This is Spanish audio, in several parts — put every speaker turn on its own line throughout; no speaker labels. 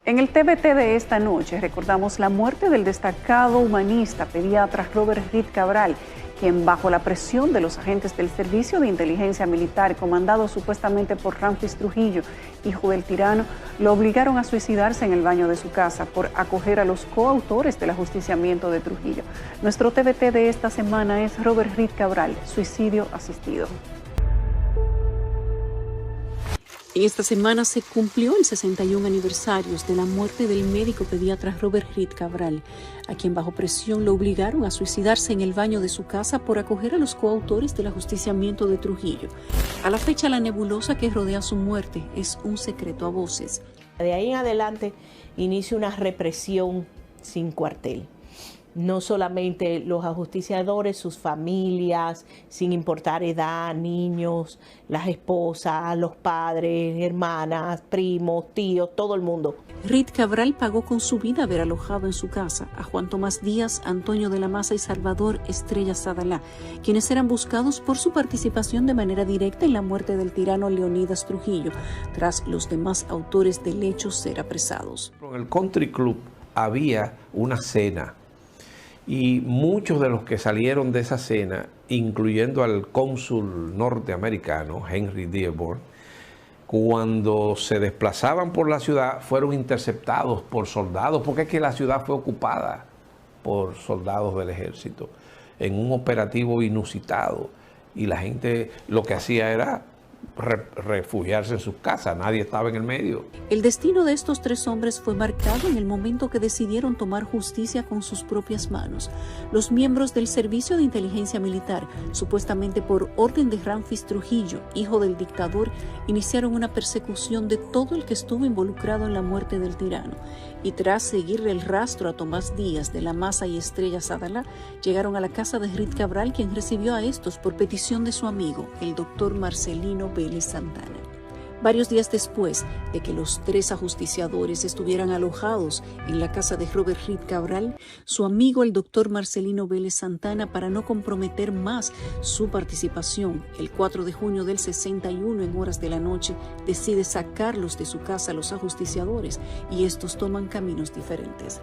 En el TVT de esta noche recordamos la muerte del destacado humanista pediatra Robert Reed Cabral, quien bajo la presión de los agentes del Servicio de Inteligencia Militar, comandado supuestamente por Ramfis Trujillo, hijo del tirano, lo obligaron a suicidarse en el baño de su casa por acoger a los coautores del ajusticiamiento de Trujillo. Nuestro TVT de esta semana es Robert Reed Cabral, suicidio asistido. En esta semana se cumplió el 61 aniversario de la muerte del médico pediatra Robert Reed Cabral, a quien bajo presión lo obligaron a suicidarse en el baño de su casa por acoger a los coautores del ajusticiamiento de Trujillo. A la fecha, la nebulosa que rodea su muerte es un secreto a voces.
De ahí en adelante inicia una represión sin cuartel. No solamente los ajusticiadores, sus familias, sin importar edad, niños, las esposas, los padres, hermanas, primos, tíos, todo el mundo.
Reed Cabral pagó con su vida haber alojado en su casa a Juan Tomás Díaz, Antonio de la Maza y Salvador Estrella Sadalá, quienes eran buscados por su participación de manera directa en la muerte del tirano Leonidas Trujillo, tras los demás autores del hecho ser apresados.
En el Country Club había una cena. Y muchos de los que salieron de esa cena, incluyendo al cónsul norteamericano, Henry Dearborn, cuando se desplazaban por la ciudad, fueron interceptados por soldados, porque es que la ciudad fue ocupada por soldados del ejército, en un operativo inusitado. Y la gente lo que hacía era refugiarse en sus casas, nadie estaba en el medio.
El destino de estos tres hombres fue marcado en el momento que decidieron tomar justicia con sus propias manos. Los miembros del Servicio de Inteligencia Militar, supuestamente por orden de Ramfis Trujillo, hijo del dictador, iniciaron una persecución de todo el que estuvo involucrado en la muerte del tirano. Y tras seguirle el rastro a Tomás Díaz, de la Maza y Estrella Sadalá, llegaron a la casa de Reed Cabral, quien recibió a estos por petición de su amigo, el doctor Marcelino Vélez Santana. Varios días después de que los tres ajusticiadores estuvieran alojados en la casa de Robert Reed Cabral, su amigo el doctor Marcelino Vélez Santana, para no comprometer más su participación, el 4 de junio del 61 en horas de la noche, decide sacarlos de su casa a los ajusticiadores y estos toman caminos diferentes.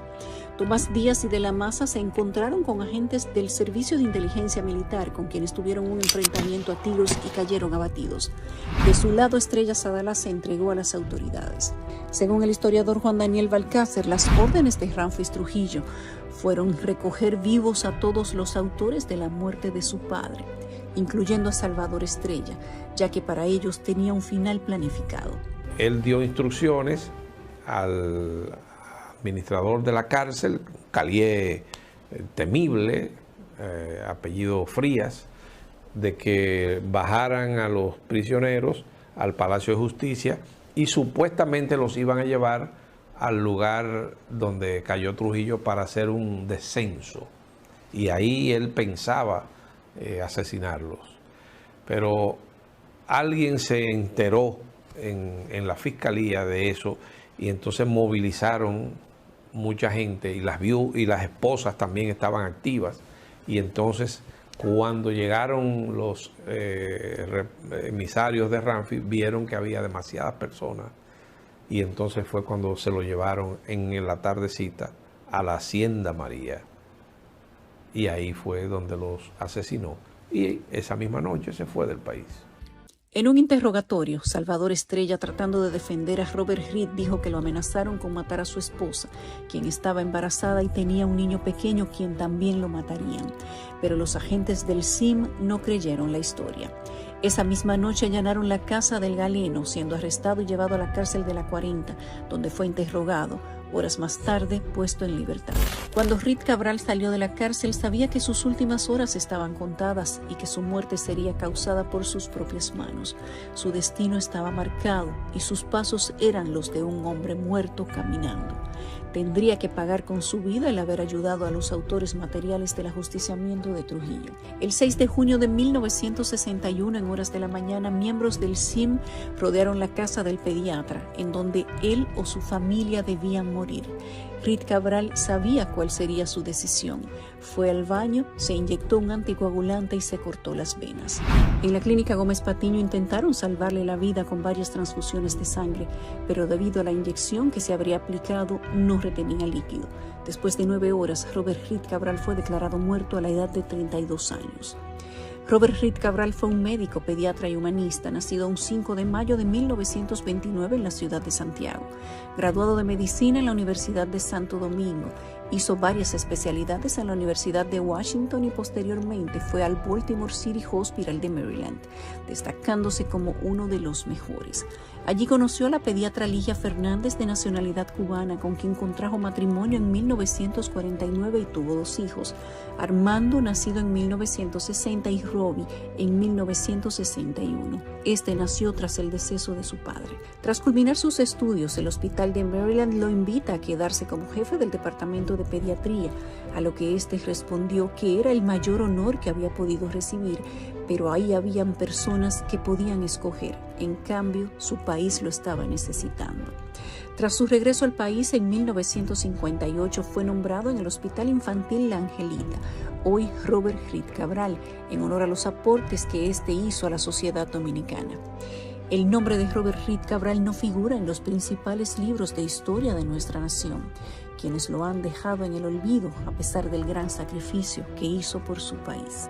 Tomás Díaz y de la Maza se encontraron con agentes del Servicio de Inteligencia Militar, con quienes tuvieron un enfrentamiento a tiros y cayeron abatidos. De su lado, Estrella Sadalá se entregó a las autoridades. Según el historiador Juan Daniel Balcácer, las órdenes de Ramfis Trujillo fueron recoger vivos a todos los autores de la muerte de su padre, incluyendo a Salvador Estrella, ya que para ellos tenía un final planificado.
Él dio instrucciones al administrador de la cárcel, Calié temible, apellido Frías, de que bajaran a los prisioneros al Palacio de Justicia y supuestamente los iban a llevar al lugar donde cayó Trujillo para hacer un descenso. Y ahí él pensaba asesinarlos. Pero alguien se enteró en la fiscalía de eso y entonces movilizaron mucha gente y las esposas también estaban activas. Y entonces cuando llegaron los emisarios de Ramfis, vieron que había demasiadas personas y entonces fue cuando se lo llevaron en la tardecita a la Hacienda María y ahí fue donde los asesinó y esa misma noche se fue del país.
En un interrogatorio, Salvador Estrella, tratando de defender a Robert Reed, dijo que lo amenazaron con matar a su esposa, quien estaba embarazada y tenía un niño pequeño, quien también lo matarían. Pero los agentes del SIM no creyeron la historia. Esa misma noche allanaron la casa del galeno, siendo arrestado y llevado a la cárcel de la 40, donde fue interrogado. Horas más tarde, puesto en libertad. Cuando Reed Cabral salió de la cárcel, sabía que sus últimas horas estaban contadas y que su muerte sería causada por sus propias manos. Su destino estaba marcado y sus pasos eran los de un hombre muerto caminando. tendría que pagar con su vida el haber ayudado a los autores materiales del ajusticiamiento de Trujillo. El 6 de junio de 1961, en horas de la mañana, miembros del CIM rodearon la casa del pediatra, en donde él o su familia debían morir. Reed Cabral sabía cuál sería su decisión. Fue al baño, se inyectó un anticoagulante y se cortó las venas. En la clínica Gómez Patiño intentaron salvarle la vida con varias transfusiones de sangre, pero debido a la inyección que se habría aplicado, no retenía líquido. Después de 9 horas, Robert Reed Cabral fue declarado muerto a la edad de 32 años. Robert Reed Cabral fue un médico, pediatra y humanista, nacido un 5 de mayo de 1929 en la ciudad de Santiago. Graduado de medicina en la Universidad de Santo Domingo, hizo varias especialidades en la Universidad de Washington y posteriormente fue al Baltimore City Hospital de Maryland, destacándose como uno de los mejores. Allí conoció a la pediatra Ligia Fernández, de nacionalidad cubana, con quien contrajo matrimonio en 1949 y tuvo 2 hijos, Armando, nacido en 1960, y Robbie, en 1961. Este nació tras el deceso de su padre. Tras culminar sus estudios, el hospital de Maryland lo invita a quedarse como jefe del departamento de pediatría, a lo que este respondió que era el mayor honor que había podido recibir, pero ahí habían personas que podían escoger. En cambio, su país lo estaba necesitando. Tras su regreso al país en 1958, fue nombrado en el Hospital Infantil La Angelita, hoy Robert Reed Cabral, en honor a los aportes que éste hizo a la sociedad dominicana. El nombre de Robert Reed Cabral no figura en los principales libros de historia de nuestra nación, quienes lo han dejado en el olvido a pesar del gran sacrificio que hizo por su país.